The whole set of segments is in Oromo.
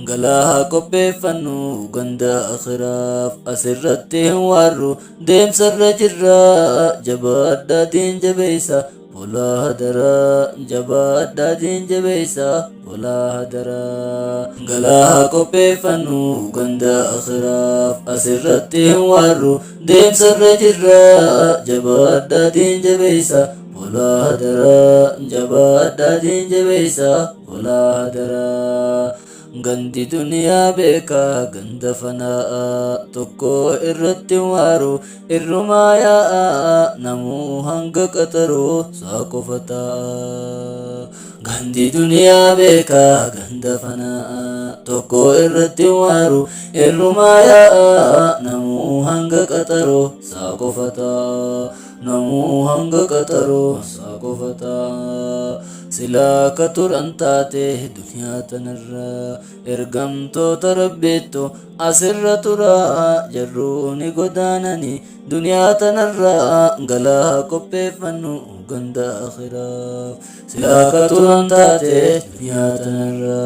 galaa qopheeffannu ganda akhiraaf asirratti hin waarru deemsarra jirra jabaadhaatiin jabeeysa bulaa hadaraa jabaadhaatiin jabeeysa bulaa hadaraa galaa qopheeffannu ganda akhiraaf asirratti hin waarru deemsarra jirra jabaadhaatiin jabeeysa bulaa hadaraa jabaadhaatiin jabeeysa bulaa hadaraa gandi duniyaa beekaa ganda fanaa'a tokko irratti waaru irrumaa yaa'a namuu hanga qaxaroo saa qofa taa'a gandi duniyaa beekaa ganda fanaa'a tokko irratti waaru irrumaa yaa'a namuu hanga qaxaroo saa qofa taa'a namuu hanga qaxaroo saa qofa taa'a silaa ka turan taate duniyaa tanarra ergamtoota rabbiittu asirra tura jarruuni godaanani duniyaa tanarra galaa qopheeffannu ganda akhiraaf silaa ka turan taate duniyaa tanarra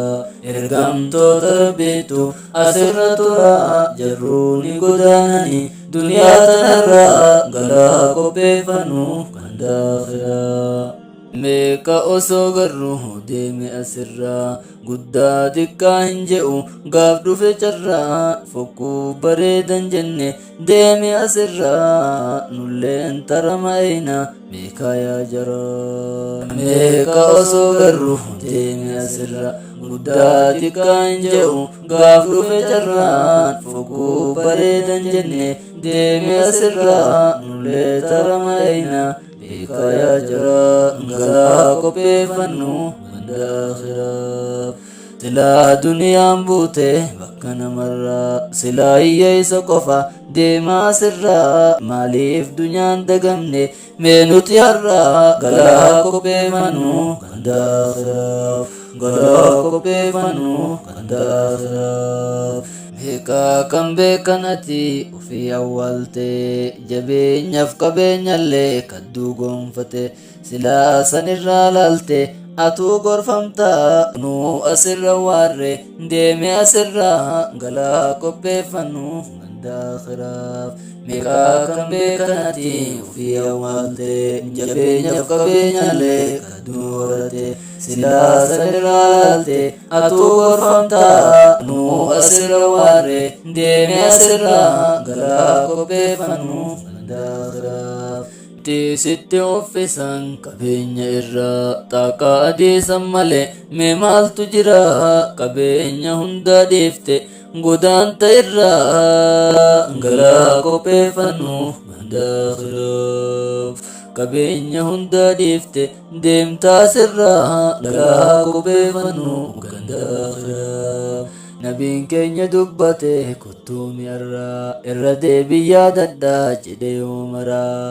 ergamtoota rabbiittu asirra tura jarruuni godaanani duniyaa tanarra galaa qopheeffannu ganda akhiraaf meeqa osoo garru deeme asirraa guddaa xiqqaa hin je'u gaaf dhufe carraa fokkuu bareedan jenne deeme asirraa nulleen tarama eeyna meeqa yaa jaraa meeqa osoo garru deeme asirraa guddaa xiqqaa hin je'u gaaf dhufe carraa fokkuu bareedan jenne deeme asirraa nullee tarama eeyna kaya jara galaa qopheeffannu ganda akhiraaf silaa duniyaan buute bakka namarraa silaa hiyyeessa qofa deemaa sirraa maaliif dunyaan dagamne mee nuti har'aa galaa qopheeffannu ganda akhiraaf galaa qopheeffannu ganda akhiraaf beekaa kan beekan ati ofii awwaalte jabeenyaaf qabeenyallee kadduu gonfate silaa sanirraa laalte atuu gorfamtaa nuu asirra waarre deeme asirraa galaa qopheeffannu ganda akhiraaf meeqaa kan beekan ati ofii awwaalte jabeenyaaf qabeenyallee kadduu horate silaa sanirraa laalte atuu gorfamtaa nuu asirra waarre deeme asirraa galaa qopheeffannu ganda akhiraaf sitti uffisan qabeenya irraa xaaqaa adeesan malee mee maaltu jira qabeenya hunda dhiifte godaanta irraa galaa qopheeffannu ganda akhiraaf qabeenya hunda dhiifte deemtaa sirraa galaa qopheeffannu ganda akhiraaf nabiin keenya dubbate kottuumi irra deebiyyaa daddaa jedhe yoo maraa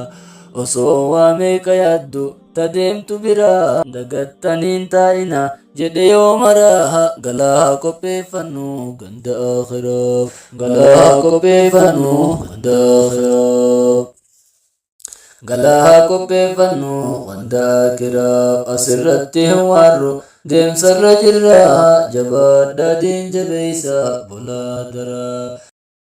osoo waa meeqa yaaddu ta deemtu biraa dagattaniin taa'ina jedhe yoo maraa galaa qopheeffannu ganda akhiraaf galaa qopheeffannu ganda akhiraaf galaa qopheeffannu ganda akhiraaf asirratti hin waarru deemsarra jirra jabaadhaatiin jabeeysa bulaa hadaraa